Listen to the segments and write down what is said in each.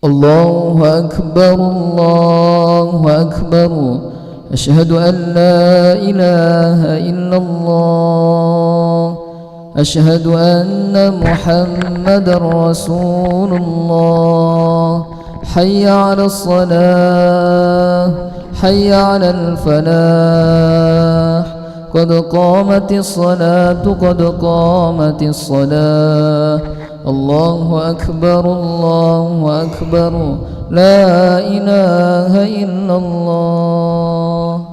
الله أكبر الله أكبر. أشهد أن لا إله إلا الله. أشهد أن محمد رسول الله. حي على الصلاة حي على الفلاح. قد قامت الصلاة قد قامت الصلاة. الله أكبر الله أكبر. لا إله إلا الله.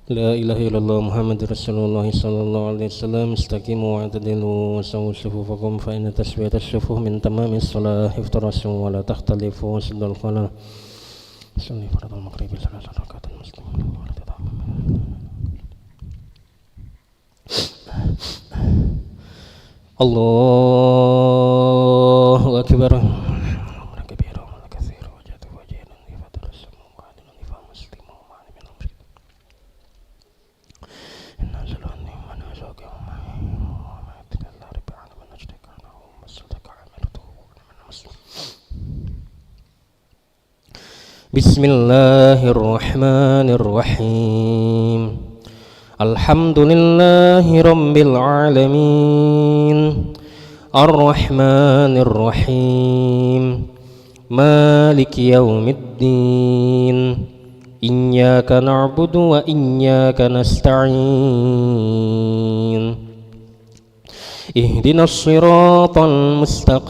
لا إله إلا الله محمد رسول الله صلى الله عليه وسلم. استقيموا واعتدلوا وسووا صفوفكم فإن تسوية الصفوف من تمام الصلاة. افترسوا ولا تختلفوا سد الخلل. صلي فرض المغرب 3 ركعات المسلمين. الله أكبر. بسم الله الرحمن الرحيم. الحمد لله رب العالمين. الرحمن الرحيم. مالك يوم الدين. إياك نعبد وإياك نستعين. اهدنا الصراط المستقيم.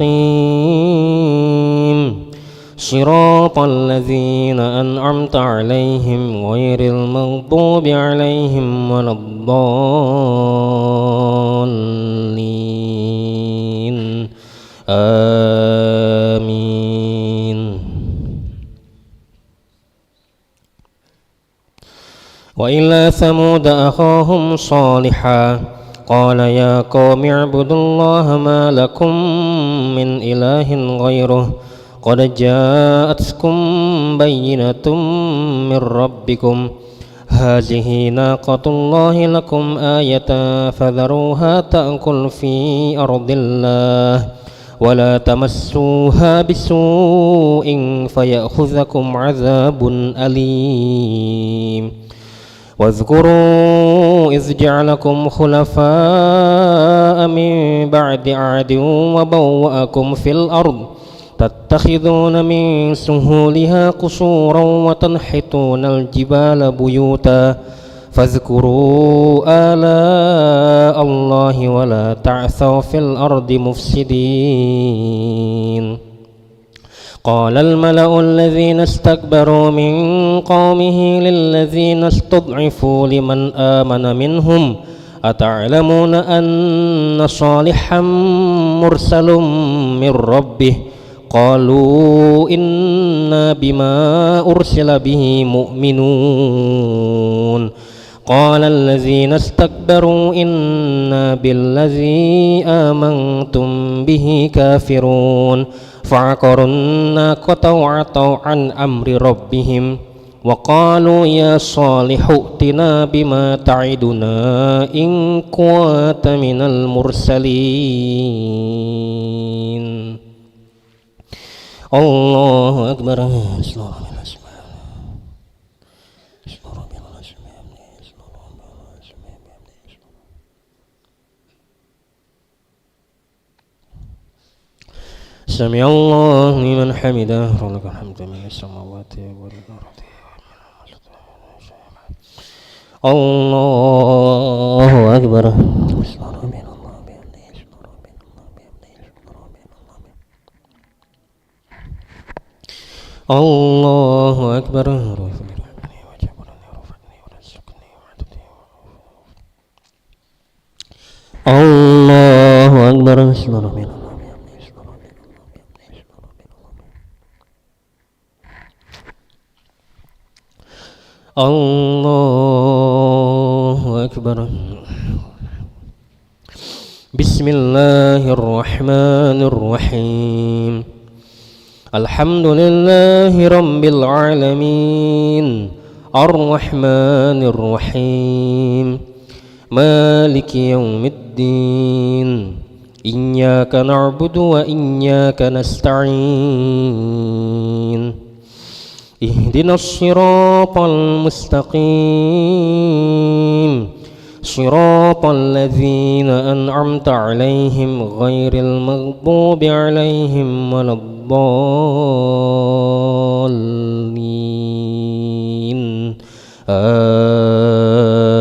صراط الذين أنعمت عليهم غير المغضوب عليهم ولا الضالين. آمين. وإلى ثمود أخاهم صالحا قال يا قوم اعبدوا الله ما لكم من إله غيره قد جاءتكم بينة من ربكم هذه ناقة الله لكم آية فذروها تأكل في أرض الله ولا تمسوها بسوء فيأخذكم عذاب أليم. واذكروا إذ جعلكم خلفاء من بعد عاد وبوأكم في الأرض تتخذون من سهولها قصورا وتنحتون الجبال بيوتا فاذكروا آلاء الله ولا تعثوا في الأرض مفسدين. قال الملأ الذين استكبروا من قومه للذين استضعفوا لمن آمن منهم أتعلمون أن صالحا مرسل من ربه قالوا إنا بما أرسل به مؤمنون. قال الذين استكبروا إنا بالذي آمنتم به كافرون فعقروا الناقة وعتوا عن أمر ربهم وقالوا يا صالح ائتنا بما تعدنا إن كنت من المرسلين. الله أكبر. سمع الله لمن حمده ولك الحمد من السماوات والأرض. الله أكبر. الله أكبر. الله أكبر. الله أكبر. بسم الله الرحمن الرحيم. الحمد لله رب العالمين. الرحمن الرحيم. مالك يوم الدين. إياك نعبد وإياك نستعين اهدنا الصراط المستقيم صراط الذين أنعمت عليهم غير المغضوب عليهم ولا الضالين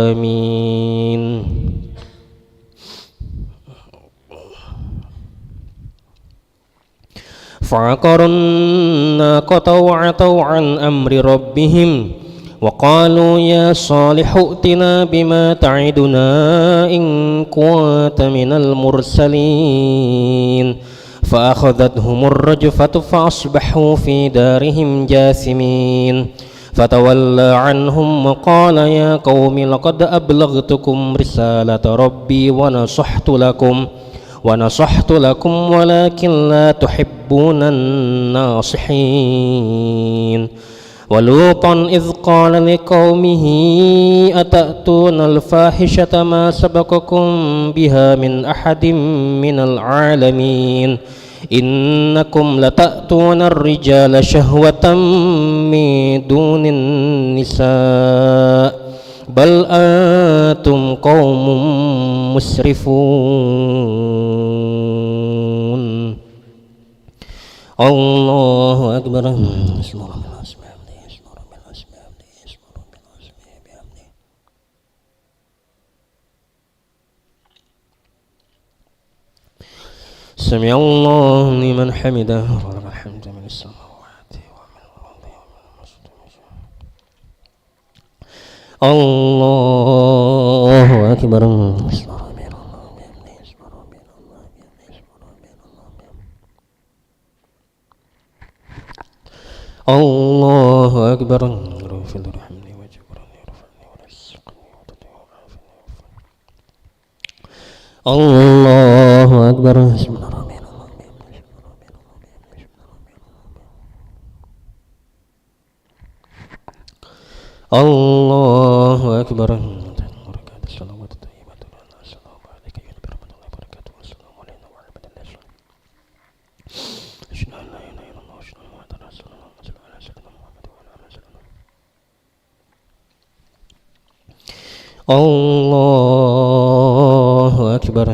آمين. فعقروا الناقة وعتوا عن أمر ربهم وقالوا يا صالح ائتنا بما تعدنا إن كنت من المرسلين فأخذتهم الرجفة فأصبحوا في دارهم جاثمين فتولى عنهم وقال يا قوم لقد أبلغتكم رسالة ربي ونصحت لكم ولكن لا تحبون الناصحين. ولوطا إذ قال لقومه أتأتون الفاحشة ما سبقكم بها من أحد من العالمين إنكم لتأتون الرجال شهوة من دون النساء بل أنتم قوم مسرفون. الله أكبر. سمع الله لمن حمده ولك الحمد من السماوات ومن الأرض الله أكبر. الله أكبر. الله أكبر. الله أكبر. الله أكبر.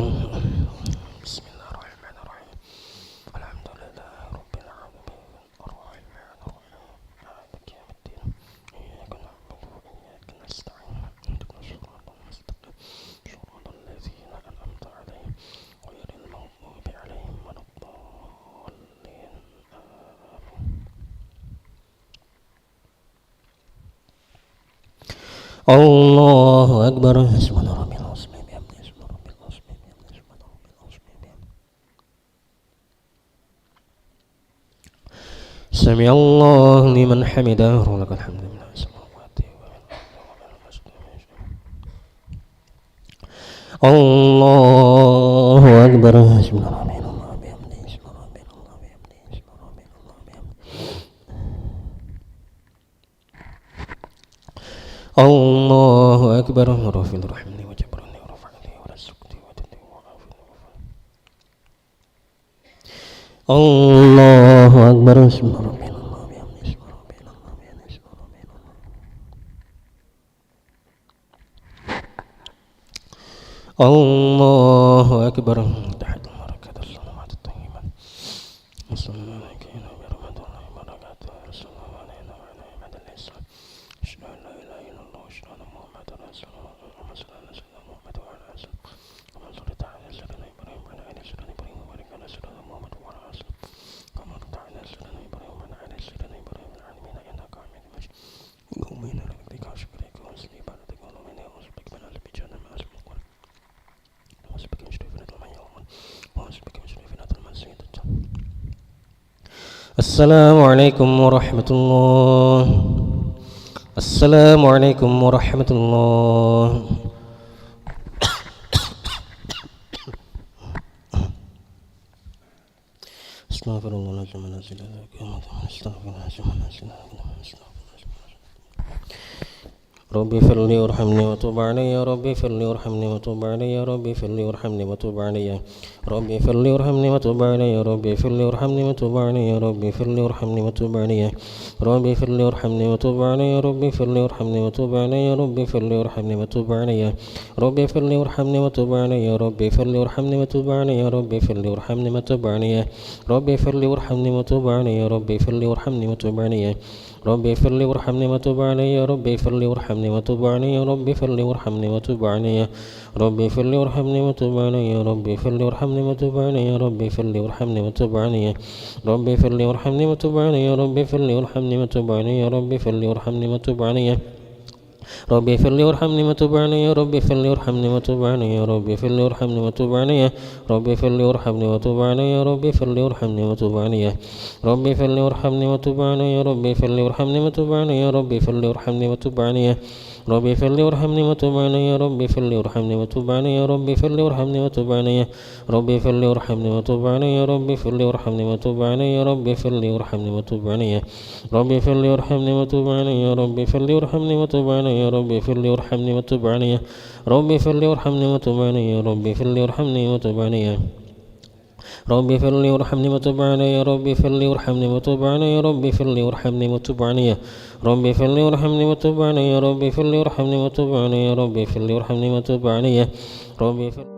بسم الله الرحمن الرحيم الحمد لله رب العالمين الرحمن الرحيم مالك يوم الدين إياك نعبد وإياك نستعين اهدنا الصراط المستقيم صراط الذين أنعمت عليهم غير المغضوب عليهم ولا الضالين آمين. الله أكبر. سبحان ربي العظيم بحمده سبحان ربي العظيم بحمده سبحان ربي العظيم بحمده. سمع الله لمن حمده ولك الحمد من السماوات الله أكبر. سبحان ربي الله بحمده سبحان ربي الله بحمده سبحان ربي الله بحمده. الله أكبر. رافع الرحمن وجبرني ورفعني ورزقني وتدني وعافني الله أكبر. سبحان ربي الله بحمده سبحان ربي الله بحمده سبحان ربي الله أكبر. تحت البركات الصلوات الطيبات وصلى الله عليك يا برحمة الله وبركاته رسول الله علينا وعلى عباد الإسلام أشهد أن لا إله إلا الله وأشهد أن محمدا رسول الله اللهم صل على سيدنا محمد وعلى آله وسلم كما صليت على سيدنا إبراهيم وعلى آل سيدنا إبراهيم وبارك على سيدنا محمد وعلى آله وسلم كما باركت على سيدنا إبراهيم وعلى آل سيدنا إبراهيم في العالمين إنك حميد مجيد. اللهم إنا نبارك وشكرك وحسن عبادتك ونؤمن ونصبك من أهل بجنة مع اسمك ونصبك من شر فتنة المحيا والممات ونصبك من شر فتنة المسيح الدجال. السلام عليكم ورحمة الله. السلام عليكم ورحمة الله. استغفر الله العظيم الذي لا إله إلا هو استغفر الله العظيم الذي لا إله إلا هو. ربي اغفر لي وارحمني وتوب علي يا ربي اغفر لي وارحمني وتوب علي يا ربي اغفر لي وارحمني وتوب علي ربي اغفر لي وارحمني وتوب علي يا ربي اغفر لي وارحمني وتوب علي يا ربي اغفر لي وارحمني وتوب علي ربي اغفر لي وارحمني وتوب علي يا ربي اغفر لي وارحمني وتوب علي يا ربي اغفر لي وارحمني وتوب علي ربي اغفر لي وارحمني وتوب علي يا ربي اغفر لي وارحمني وتوب علي يا ربي اغفر لي وارحمني وتوب علي ربي اغفر لي وارحمني وتوب علي يا ربي اغفر لي وارحمني وتوب علي ربي اغفر لي وارحمني وتوب علي يا ربي اغفر لي وارحمني وتوب علي يا ربي اغفر لي وارحمني وتوب علي ربي اغفر لي وارحمني وتوب علي يا ربي اغفر لي وارحمني وتوب علي يا ربي اغفر لي وارحمني وتوب علي ربي اغفر لي وارحمني وتوب علي يا ربي اغفر لي وارحمني وتوب علي يا ربي اغفر لي وارحمني وتوب علي ربي اغفر لي وارحمني وتوب علي يا ربي اغفر لي وارحمني وتوب علي يا ربي اغفر لي وارحمني وتوب علي ربي اغفر لي وارحمني وتوب علي يا ربي اغفر لي وارحمني وتوب علي ربي اغفر لي وارحمني وتوب علي يا ربي اغفر لي وارحمني وتوب علي يا ربي اغفر لي وارحمني وتوب علي ربي اغفر لي وارحمني وتوب علي يا ربي اغفر لي وارحمني وتوب علي يا ربي اغفر لي وارحمني وتوب علي ربي اغفر لي وارحمني وتوب علي يا ربي اغفر لي وارحمني وتوب علي يا ربي اغفر لي وارحمني وتوب علي ربي اغفر لي وارحمني وتوب علي يا ربي اغفر لي وارحمني وتوب علي يا ربي اغفر لي وارحمني وتوب علي ربي اغفر لي وارحمني وتوب علي يا ربي اغفر لي وارحمني وتوب علي ربي اغفر لي وارحمني وتوب علي يا ربي اغفر لي وارحمني وتوب علي يا ربي اغفر لي وارحمني وتوب علي ربي اغفر لي وارحمني وتوب علي يا ربي اغفر لي وارحمني وتوب علي يا ربي اغفر لي وارحمني وتوب علي ربي